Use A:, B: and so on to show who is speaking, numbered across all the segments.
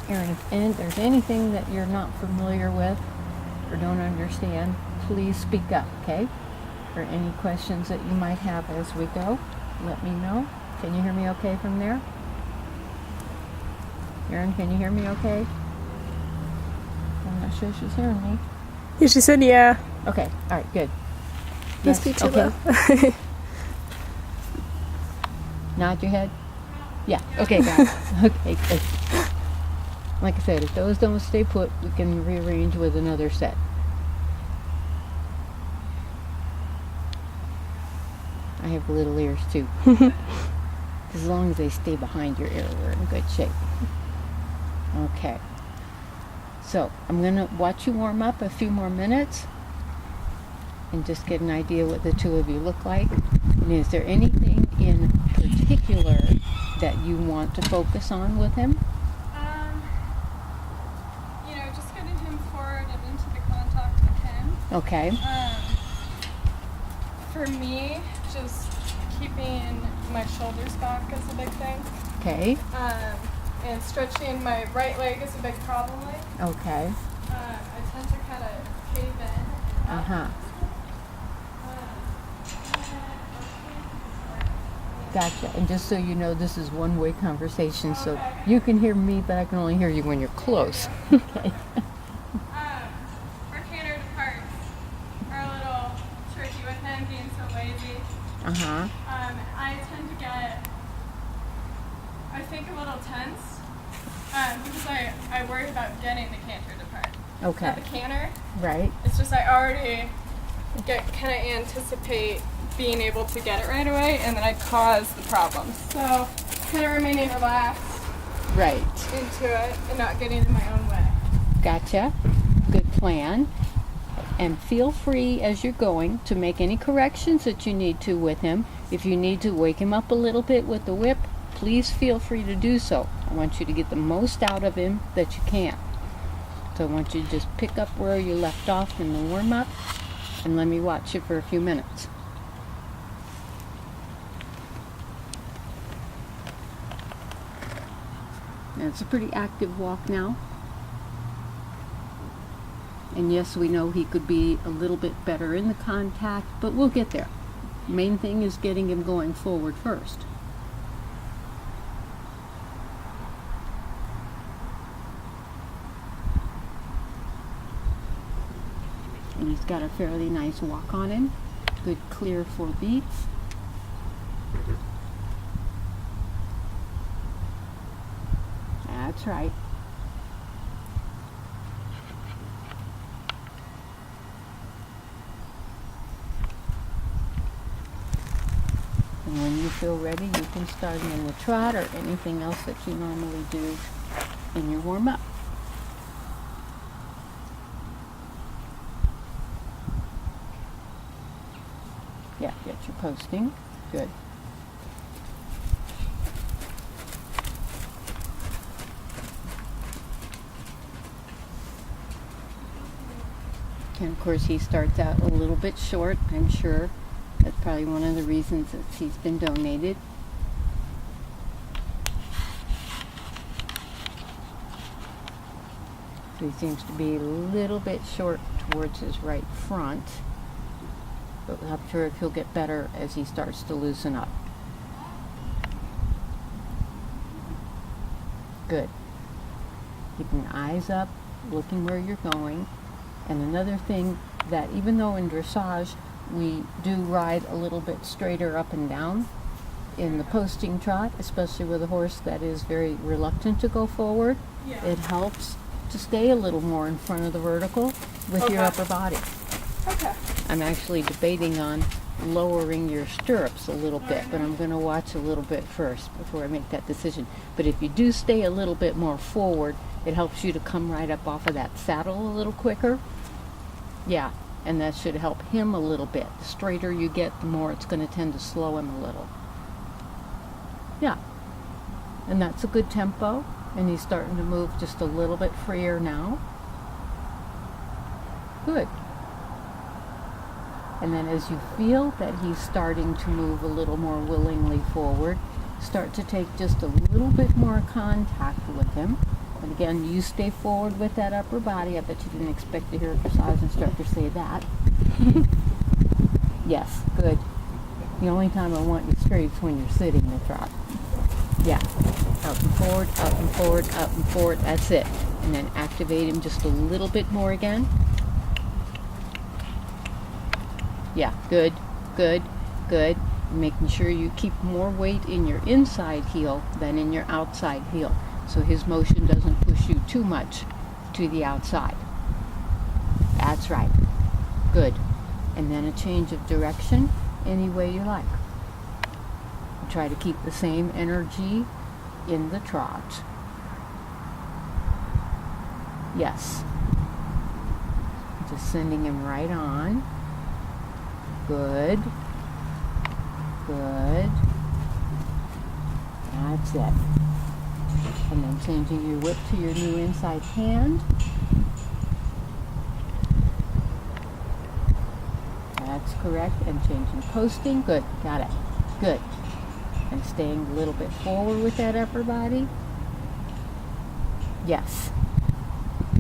A: Aaron, if there's anything that you're not familiar with or don't understand, please speak up, okay? Or any questions that you might have as we go, let me know. Can you hear me okay from there? Aaron, can you hear me okay? I'm not sure she's hearing me.
B: Yeah, she said yeah.
A: Okay, all right, good.
B: Yes, speak too
A: okay.
B: low.
A: Nod your head. Yeah, okay, got it. Okay, good. Like I said, if those don't stay put, we can rearrange with another set. I have little ears too. As long as they stay behind your ear, we're in good shape. Okay. So, I'm going to watch you warm up a few more minutes and just get an idea what the two of you look like. And is there anything in particular that you want to focus on with him?
C: Just getting him forward and into the contact with him.
A: Okay.
C: For me, just keeping my shoulders back is a big thing.
A: Okay.
C: And stretching my right leg is a big problem.
A: Okay.
C: I tend to kind of cave in.
A: Uh-huh. Gotcha. And just so you know, this is one-way conversation, so you can hear me, but I can only hear you when you're close. Okay.
C: Our canter parts are a little tricky with him being so lazy.
A: Uh-huh.
C: I tend to get, I think, a little tense because I worry about getting the canter to part.
A: Okay.
C: Not the canter.
A: Right.
C: It's just I already kind of anticipate being able to get it right away, and then I cause the problems. So kind of remaining relaxed
A: Right.
C: into it and not getting in my own way.
A: Gotcha. Good plan. And feel free as you're going to make any corrections that you need to with him. If you need to wake him up a little bit with the whip, please feel free to do so. I want you to get the most out of him that you can. So I want you to just pick up where you left off in the warm-up and let me watch you for a few minutes. And it's a pretty active walk now. And yes, we know he could be a little bit better in the contact, but we'll get there. Main thing is getting him going forward first. And he's got a fairly nice walk on him. Good clear 4 beats. That's right. And when you feel ready, you can start him in the trot or anything else that you normally do in your warm-up. Yeah, get your posting. Good. And of course he starts out a little bit short, I'm sure. That's probably one of the reasons that he's been donated. So he seems to be a little bit short towards his right front. But I'm sure if he'll get better as he starts to loosen up. Good. Keeping your eyes up, looking where you're going. And another thing that even though in dressage we do ride a little bit straighter up and down in the posting trot, especially with a horse that is very reluctant to go forward, it helps to stay a little more in front of the vertical with your upper body.
C: Okay.
A: I'm actually debating on lowering your stirrups a little bit, but I'm going to watch a little bit first before I make that decision. But if you do stay a little bit more forward, it helps you to come right up off of that saddle a little quicker. Yeah, and that should help him a little bit. The straighter you get, the more it's going to tend to slow him a little. Yeah, and that's a good tempo, and he's starting to move just a little bit freer now. Good. And then as you feel that he's starting to move a little more willingly forward, start to take just a little bit more contact with him. And again, you stay forward with that upper body. I bet you didn't expect to hear a dressage instructor say that. Yes, good. The only time I want you straight is when you're sitting in the trot. Yeah. Up and forward, up and forward, up and forward. That's it. And then activate him just a little bit more again. Yeah, good, good, good. Making sure you keep more weight in your inside heel than in your outside heel, so his motion doesn't push you too much to the outside. That's right. Good. And then a change of direction any way you like. Try to keep the same energy in the trot. Yes. Just sending him right on. Good. Good. That's it. And then changing your whip to your new inside hand. That's correct. And changing posting. Good. Got it. Good. And staying a little bit forward with that upper body. Yes.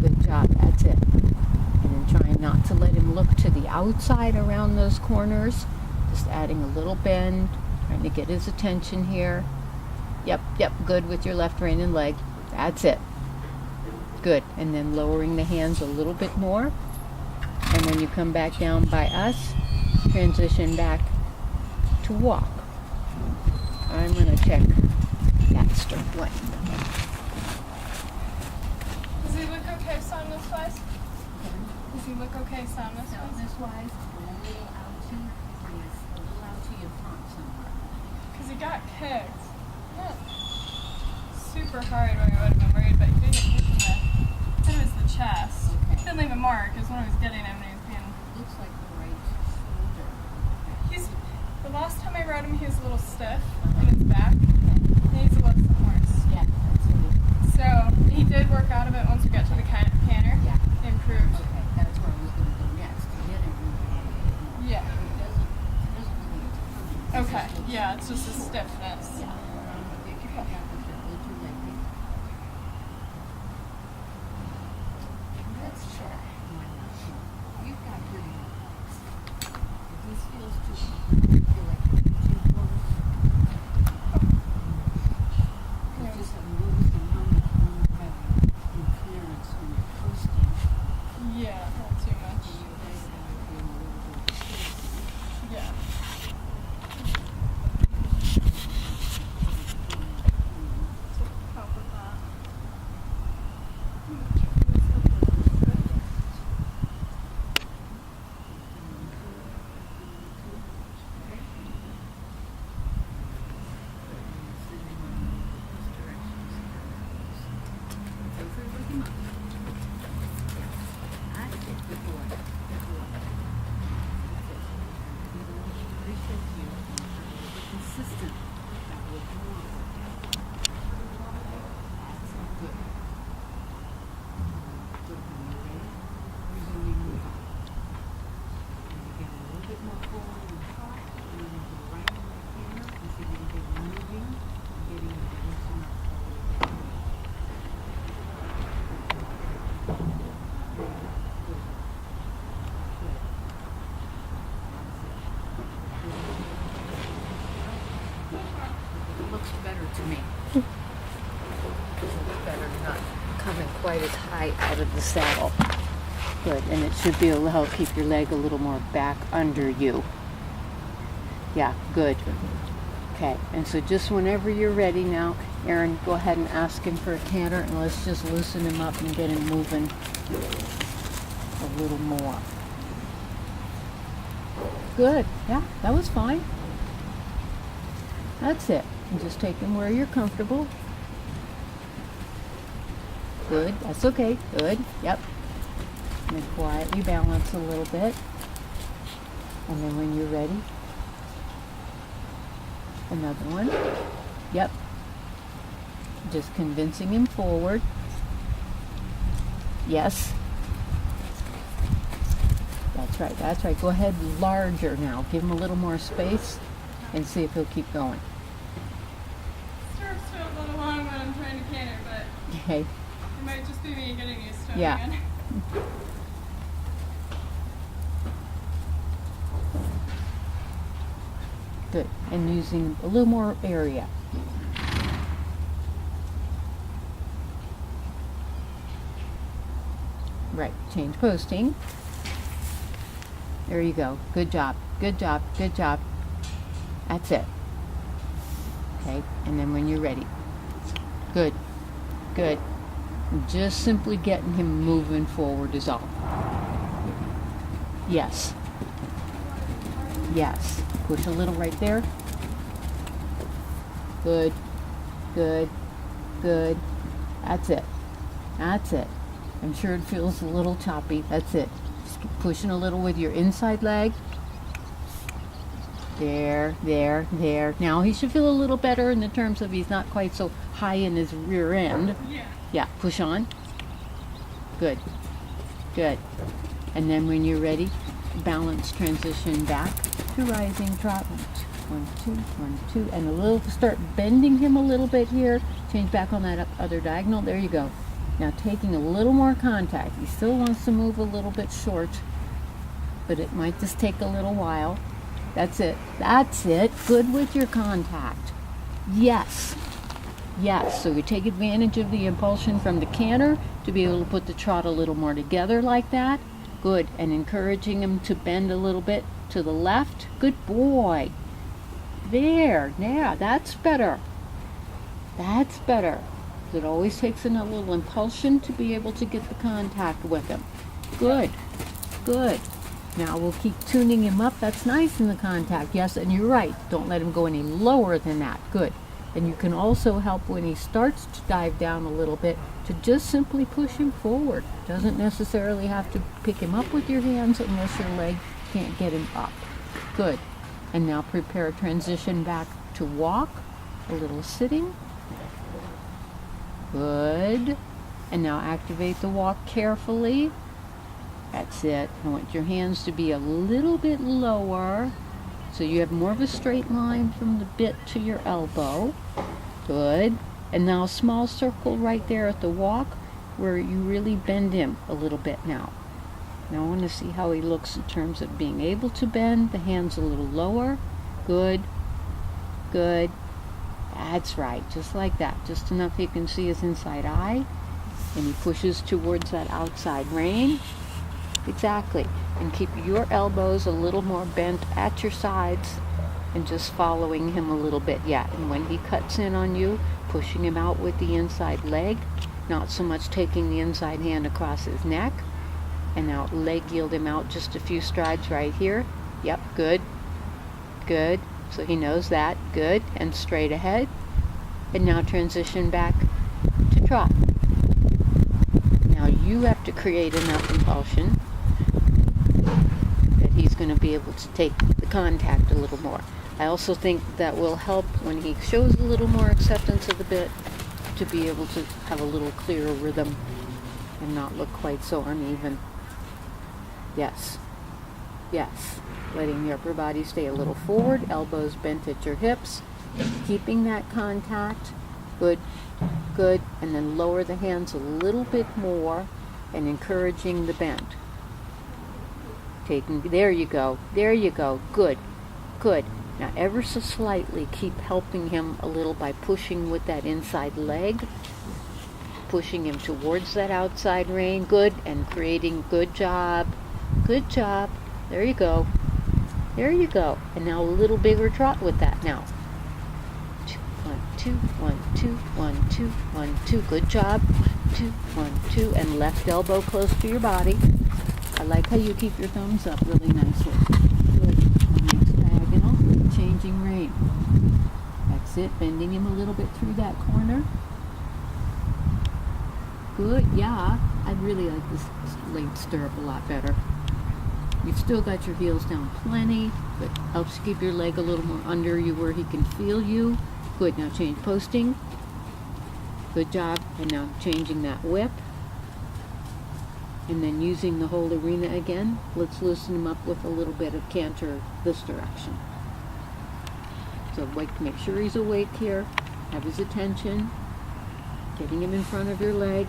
A: Good job. That's it. And then trying not to let him look to the outside around those corners. Just adding a little bend. Trying to get his attention here. Yep, yep. Good with your left rein and leg. That's it. Good. And then lowering the hands a little bit more. And when you come back down by us, transition back to walk. I'm going to check that stirrup length.
C: Does he look okay soundness wise? Does he look okay soundness wise?
A: Soundness wise, a little outy. He's a little outy in front somewhere.
C: Because he got kicked. Not super hard where I would have been worried, but he did get kicked in the, it was the chest.
A: Okay.
C: Didn't leave a mark, because when I was getting him, he was being,
A: Looks like the right shoulder.
C: he's, the last time I rode him, he was a little stiff in his back. He needs a little horse.
A: Yeah, that's it.
C: So he did work out of it once we got to the canter.
A: Yeah.
C: Improved.
A: Okay, that's where I was going to go next. To get him moving a little bit more.
C: Yeah.
A: It doesn't really turn.
C: Okay. Yeah, it's just a stiffness.
A: Yeah. Get your head up a bit, lift your leg in. Let's try. You've got pretty nice. If this feels too feel like too close. It's just a losing how much room you have in clearance when you're coasting.
C: Yeah, not too much.
A: And your leg might be a little bit shaky.
C: Yeah. Help with that.
A: Looks better to me. Looks better, not coming quite as high out of the saddle. Good, and it should be able to help keep your leg a little more back under you. Yeah, good. Okay, and so just whenever you're ready now, Aaron, go ahead and ask him for a canter, and let's just loosen him up and get him moving a little more. Good, yeah, that was fine. That's it. And just take him where you're comfortable. Good, that's okay. Good, yep. And then quietly balance a little bit. And then when you're ready, another one. Yep. Just convincing him forward. Yes. That's right, that's right. Go ahead larger now. Give him a little more space and see if he'll keep going.
C: Stirrups feel a little long when I'm trying to canter, but
A: Okay.
C: It might just be me getting used to it
A: Yeah.
C: again.
A: Good. And using a little more area. Right. Change posting. There you go. Good job. Good job. Good job. That's it. Okay. And then when you're ready. Good. Good. Just simply getting him moving forward is all. Yes. Yes. Push a little right there. Good. Good. Good. That's it. That's it. I'm sure it feels a little choppy. That's it. Just keep pushing a little with your inside leg. There, there, there. Now he should feel a little better in the terms of he's not quite so high in his rear end.
C: Yeah.
A: Yeah, push on. Good. Good. And then when you're ready, balance transition back to rising trot. 1, 2, 1, 2, and a little, start bending him a little bit here. Change back on that other diagonal. There you go. Now taking a little more contact. He still wants to move a little bit short, but it might just take a little while. That's it. That's it. Good with your contact. Yes. Yes. So you take advantage of the impulsion from the canter to be able to put the trot a little more together like that. Good. And encouraging him to bend a little bit to the left. Good boy. There. Yeah, that's better. That's better. It always takes a little impulsion to be able to get the contact with him. Good. Good. Now we'll keep tuning him up. That's nice in the contact. Yes, and you're right. Don't let him go any lower than that. Good. And you can also help when he starts to dive down a little bit to just simply push him forward. Doesn't necessarily have to pick him up with your hands unless your leg can't get him up. Good. And now prepare a transition back to walk. A little sitting. Good. And now activate the walk carefully. That's it. I want your hands to be a little bit lower so you have more of a straight line from the bit to your elbow. Good. And now a small circle right there at the walk where you really bend him a little bit now. Now I want to see how he looks in terms of being able to bend. The hands a little lower. Good. Good. That's right. Just like that. Just enough you can see his inside eye. And he pushes towards that outside rein. Exactly. And keep your elbows a little more bent at your sides and just following him a little bit. Yeah, and when he cuts in on you, pushing him out with the inside leg, not so much taking the inside hand across his neck. And now leg yield him out just a few strides right here. Yep, good. Good. So he knows that. Good. And straight ahead. And now transition back to trot. Now you have to create enough impulsion that he's going to be able to take the contact a little more. I also think that will help when he shows a little more acceptance of the bit to be able to have a little clearer rhythm and not look quite so uneven. Yes. Yes. Letting the upper body stay a little forward, elbows bent at your hips, keeping that contact. Good. Good. And then lower the hands a little bit more and encouraging the bend. There you go. There you go. Good. Good. Now ever so slightly keep helping him a little by pushing with that inside leg. Pushing him towards that outside rein. Good. And creating good job. Good job. There you go. There you go. And now a little bigger trot with that now. 1, 2, 1, 2, 1, 2, 1, 2. Good job. 1, 2, 1, 2. And left elbow close to your body. I like how you keep your thumbs up really nicely. Good. Next diagonal. Changing rein. That's it. Bending him a little bit through that corner. Good. Yeah. I really like this late stirrup a lot better. You've still got your heels down plenty, but helps keep your leg a little more under you where he can feel you. Good. Now change posting. Good job. And now changing that whip. And then using the whole arena again. Let's loosen him up with a little bit of canter this direction. So make sure he's awake here. Have his attention. Getting him in front of your leg.